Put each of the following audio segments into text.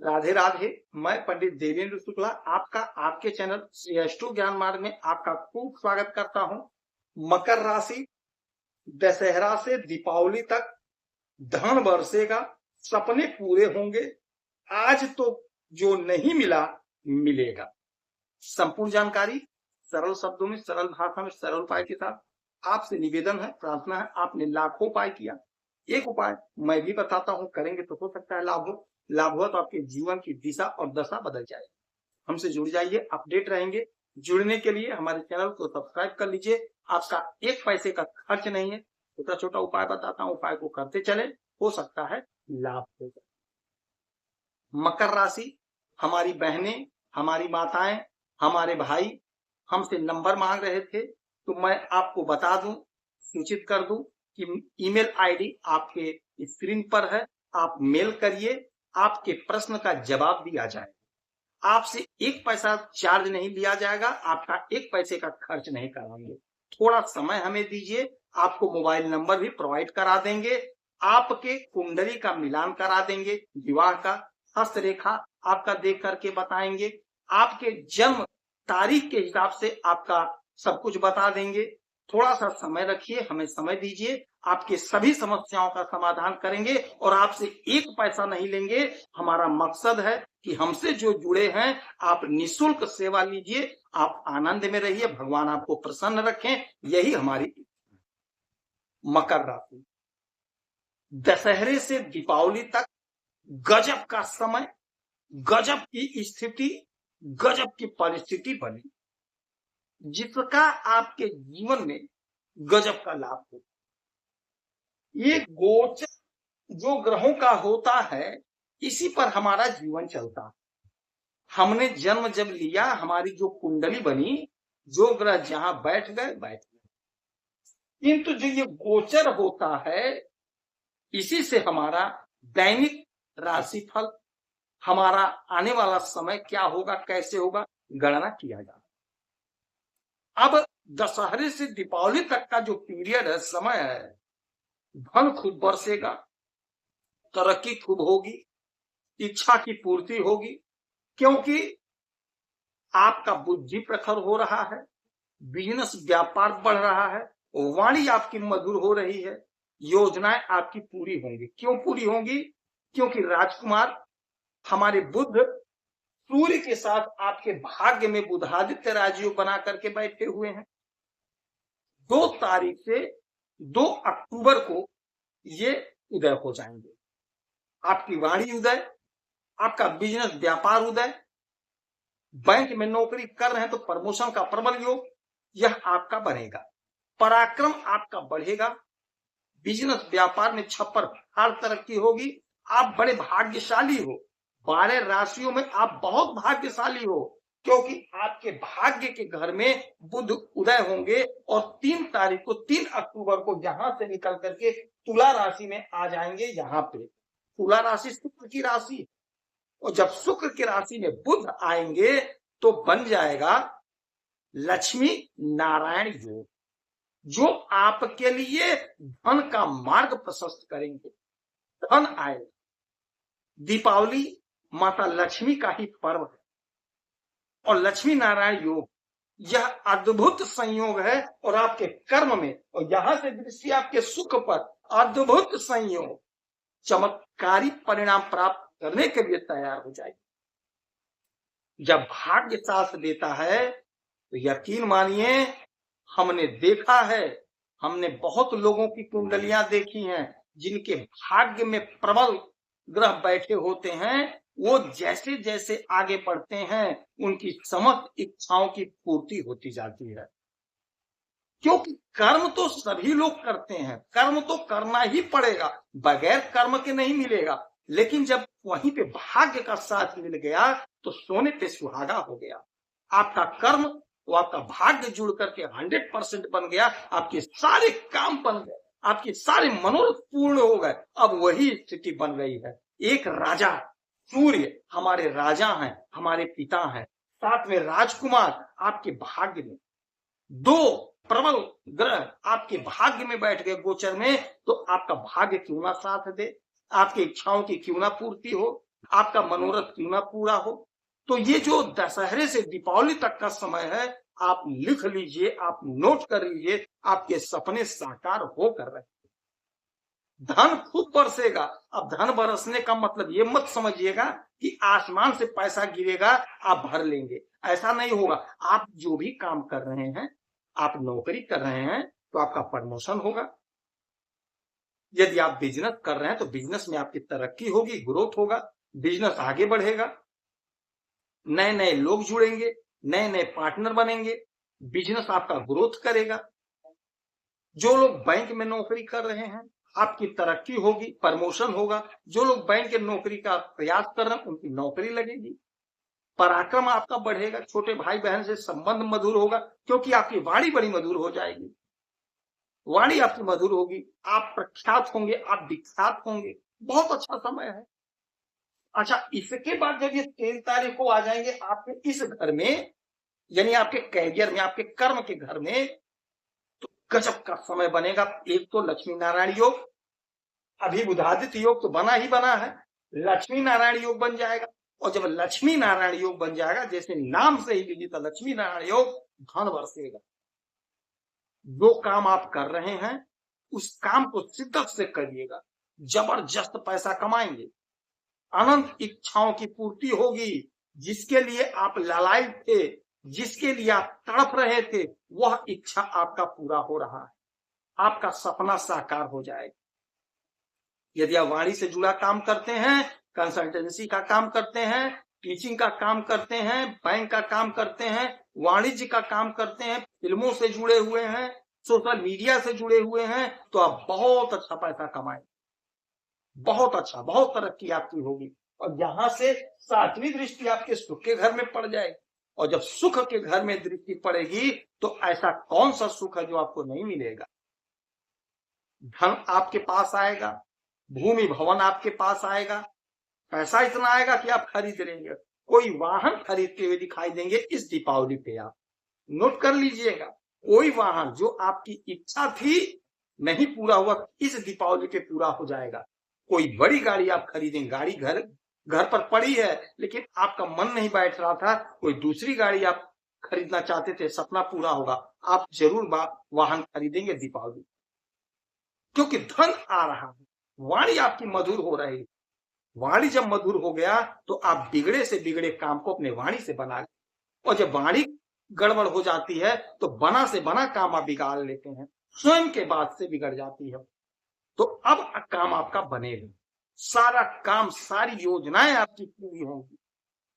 राधे राधे। मैं पंडित देवेंद्र शुक्ला आपका आपके चैनल श्रेष्ठ ज्ञान मार्ग में आपका खूब स्वागत करता हूं। मकर राशि, दशहरा से दीपावली तक धन बरसेगा, सपने पूरे होंगे। आज तो जो नहीं मिला मिलेगा। संपूर्ण जानकारी सरल शब्दों में, सरल भाषा में, सरल उपाय के साथ आपसे निवेदन है, प्रार्थना है। आपने लाखों उपाय किया, एक उपाय मैं भी बताता हूं, करेंगे तो हो सकता है लाभ हो। लाभ हुआ तो आपके जीवन की दिशा और दशा बदल जाए। हमसे जुड़ जाइए, अपडेट रहेंगे। जुड़ने के लिए हमारे चैनल को सब्सक्राइब कर लीजिए। आपका एक पैसे का खर्च नहीं है। छोटा छोटा उपाय बताता हूं, उपाय को करते चले, हो सकता है लाभ हो जाए। मकर राशि, हमारी बहनें, हमारी माताएं, हमारे भाई हमसे नंबर मांग रहे थे, तो मैं आपको बता दूं, सूचित कर दूं कि ईमेल आईडी आपके स्क्रीन पर है। आप मेल करिए, आपके प्रश्न का जवाब दिया जाएगा। आपसे एक पैसा चार्ज नहीं लिया जाएगा, आपका एक पैसे का खर्च नहीं कराएंगे। थोड़ा समय हमें दीजिए, आपको मोबाइल नंबर भी प्रोवाइड करा देंगे, आपके कुंडली का मिलान करा देंगे, विवाह का हस्तरेखा आपका देख करके बताएंगे, आपके जन्म तारीख के हिसाब से आपका सब कुछ बता देंगे। थोड़ा सा समय रखिए, हमें समय दीजिए, आपके सभी समस्याओं का समाधान करेंगे और आपसे एक पैसा नहीं लेंगे। हमारा मकसद है कि हमसे जो जुड़े हैं आप निःशुल्क सेवा लीजिए, आप आनंद में रहिए, भगवान आपको प्रसन्न रखें, यही हमारी। मकर राशि, दशहरे से दीपावली तक गजब का समय, गजब की स्थिति, गजब की परिस्थिति बनी, जिसका आपके जीवन में गजब का लाभ हो। ये गोचर जो ग्रहों का होता है, इसी पर हमारा जीवन चलता है। हमने जन्म जब लिया, हमारी जो कुंडली बनी, जो ग्रह जहां बैठ गए बैठ गए। किंतु जो ये गोचर होता है, इसी से हमारा दैनिक राशिफल, हमारा आने वाला समय क्या होगा, कैसे होगा, गणना किया जाता। अब दशहरे से दीपावली तक का जो पीरियड है, समय है, धन खूब बरसेगा, तरक्की खूब होगी, इच्छा की पूर्ति होगी, क्योंकि आपका बुद्धि प्रखर हो रहा है, बिजनेस व्यापार बढ़ रहा है, वाणी आपकी मधुर हो रही है, योजनाएं आपकी पूरी होंगी। क्यों पूरी होंगी? क्योंकि राजकुमार हमारे बुध सूर्य के साथ आपके भाग्य में बुधादित्य राजयोग बना करके बैठे हुए हैं। 2 तारीख से 2 अक्टूबर को ये उदय हो जाएंगे। आपकी वाणी उदय, आपका बिजनेस व्यापार उदय, बैंक में नौकरी कर रहे हैं तो प्रमोशन का प्रबल योग, यह आपका बनेगा। पराक्रम आपका बढ़ेगा, बिजनेस व्यापार में छप्पर फाड़ तरक्की होगी। आप बड़े भाग्यशाली हो, 12 राशियों में आप बहुत भाग्यशाली हो, क्योंकि आपके भाग्य के घर में बुध उदय होंगे और 3 तारीख को, 3 अक्टूबर को यहां से निकल करके तुला राशि में आ जाएंगे। यहाँ पे तुला राशि शुक्र की राशि है, और जब शुक्र की राशि में बुध आएंगे तो बन जाएगा लक्ष्मी नारायण योग, जो आपके लिए धन का मार्ग प्रशस्त करेंगे। धन आएगा। दीपावली माता लक्ष्मी का ही पर्व है, और लक्ष्मी नारायण योग यह अद्भुत संयोग है, और आपके कर्म में, और यहां से दृष्टि आपके सुख पर, अद्भुत संयोग, चमत्कारी परिणाम प्राप्त करने के लिए तैयार हो जाएगी। जब भाग्य साथ देता है तो यकीन मानिए, हमने देखा है, हमने बहुत लोगों की कुंडलियां देखी हैं, जिनके भाग्य में प्रबल ग्रह बैठे होते हैं, वो जैसे जैसे आगे बढ़ते हैं, उनकी समस्त इच्छाओं की पूर्ति होती जाती है। क्योंकि कर्म तो सभी लोग करते हैं, कर्म तो करना ही पड़ेगा, बगैर कर्म के नहीं मिलेगा। लेकिन जब वहीं पे भाग्य का साथ मिल गया तो सोने पे सुहागा हो गया। आपका कर्म तो आपका भाग्य जुड़ करके 100% बन गया, आपके सारे काम बन गए, आपके सारे मनोरथ पूर्ण हो गए। अब वही स्थिति बन गई है। एक राजा, सूर्य हमारे राजा हैं, हमारे पिता हैं, साथ में राजकुमार आपके भाग्य में, 2 प्रबल ग्रह आपके भाग्य में बैठ गए गोचर में, तो आपका भाग्य क्यों ना साथ दे, आपकी इच्छाओं की क्यों ना पूर्ति हो। आपका मनोरथ क्यों ना पूरा हो। तो ये जो दशहरे से दीपावली तक का समय है, आप लिख लीजिए, आप नोट कर लीजिए, आपके सपने साकार होकर रहे। धन खूब बरसेगा। अब धन बरसने का मतलब ये मत समझिएगा कि आसमान से पैसा गिरेगा आप भर लेंगे, ऐसा नहीं होगा। आप जो भी काम कर रहे हैं, आप नौकरी कर रहे हैं तो आपका प्रमोशन होगा। यदि आप बिजनेस कर रहे हैं तो बिजनेस में आपकी तरक्की होगी, ग्रोथ होगा, बिजनेस आगे बढ़ेगा, नए नए लोग जुड़ेंगे, नए नए पार्टनर बनेंगे, बिजनेस आपका ग्रोथ करेगा। जो लोग बैंक में नौकरी कर रहे हैं, आपकी तरक्की होगी, प्रमोशन होगा। जो लोग बैंक के नौकरी का प्रयास कर रहे हैं, उनकी नौकरी लगेगी, पराक्रम आपका बढ़ेगा, छोटे भाई बहन से संबंध मधुर होगा, क्योंकि आपकी वाणी बड़ी मधुर हो जाएगी। वाणी आपकी मधुर होगी, आप प्रख्यात होंगे, आप विख्यात होंगे। बहुत अच्छा समय है। अच्छा, इसके बाद जब ये 3 तारीख को आ जाएंगे आपके इस घर में, यानी आपके कैरियर में, आपके कर्म के घर में, तो गजब का समय बनेगा। एक तो लक्ष्मी नारायण योग, अभी बुधादित्य योग तो बना ही बना है, लक्ष्मी नारायण योग बन जाएगा। और जब लक्ष्मी नारायण योग बन जाएगा, जैसे नाम से ही लीजिए, तो लक्ष्मी नारायण योग, धन बरसेगा। जो काम आप कर रहे हैं उस काम को शिद्दत से करिएगा, जबरदस्त पैसा कमाएंगे, अनंत इच्छाओं की पूर्ति होगी। जिसके लिए आप लालायित थे, जिसके लिए आप तड़प रहे थे, वह इच्छा आपका पूरा हो रहा है, आपका सपना साकार हो जाएगा। यदि आप वाणी से जुड़ा काम करते हैं, कंसल्टेंसी का काम करते हैं, टीचिंग का काम करते हैं, बैंक का काम करते हैं, वाणिज्य का काम करते हैं, फिल्मों से जुड़े हुए हैं, सोशल मीडिया से जुड़े हुए हैं, तो आप बहुत अच्छा पैसा कमाएंगे, बहुत अच्छा, बहुत तरक्की आपकी होगी। और यहां से 7वीं दृष्टि आपके सुख के घर में पड़ जाएगी। और जब सुख के घर में दृष्टि पड़ेगी तो ऐसा कौन सा सुख है जो आपको नहीं मिलेगा। धन आपके पास आएगा, भूमि भवन आपके पास आएगा, पैसा इतना आएगा कि आप खरीद लेंगे। कोई वाहन खरीदते हुए दिखाई देंगे इस दीपावली पे। आप नोट कर लीजिएगा, कोई वाहन जो आपकी इच्छा थी नहीं पूरा हुआ, इस दीपावली पे पूरा हो जाएगा। कोई बड़ी गाड़ी आप खरीदेंगे, गाड़ी घर पर पड़ी है लेकिन आपका मन नहीं बैठ रहा था, कोई दूसरी गाड़ी आप खरीदना चाहते थे, सपना पूरा होगा, आप जरूर वाहन खरीदेंगे दीपावली, क्योंकि धन आ रहा है, वाणी आपकी मधुर हो रही है। वाणी जब मधुर हो गया तो आप बिगड़े से बिगड़े काम को अपने वाणी से बना लें। और जब वाणी गड़बड़ हो जाती है तो बना से बना काम आप बिगाड़ लेते हैं, स्वयं के बात से बिगड़ जाती है। तो अब काम आपका बनेगा, सारा काम, सारी योजनाएं आपकी पूरी होंगी।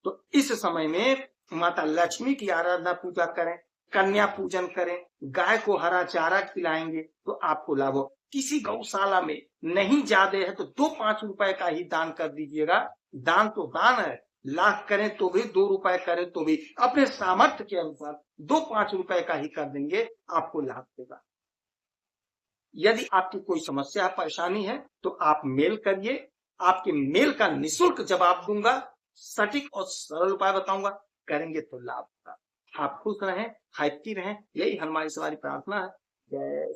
तो इस समय में माता लक्ष्मी की आराधना पूजा करें, कन्या पूजन करें, गाय को हरा चारा खिलाएंगे तो आपको लाभ हो। किसी गौशाला में नहीं ज्यादा है तो 2-5 रुपए का ही दान कर दीजिएगा। दान तो दान है, लाख करें तो भी, 2 रुपए करें तो भी, अपने सामर्थ्य के अनुसार 2-5 रुपए का ही कर देंगे, आपको लाभ देगा। यदि आपकी कोई समस्या परेशानी है तो आप मेल करिए, आपके मेल का निःशुल्क जवाब दूंगा, सटीक और सरल उपाय बताऊंगा, करेंगे तो लाभ होगा। आप खुश रहें, हैप्पी रहें, यही हमारी सारी प्रार्थना है। जय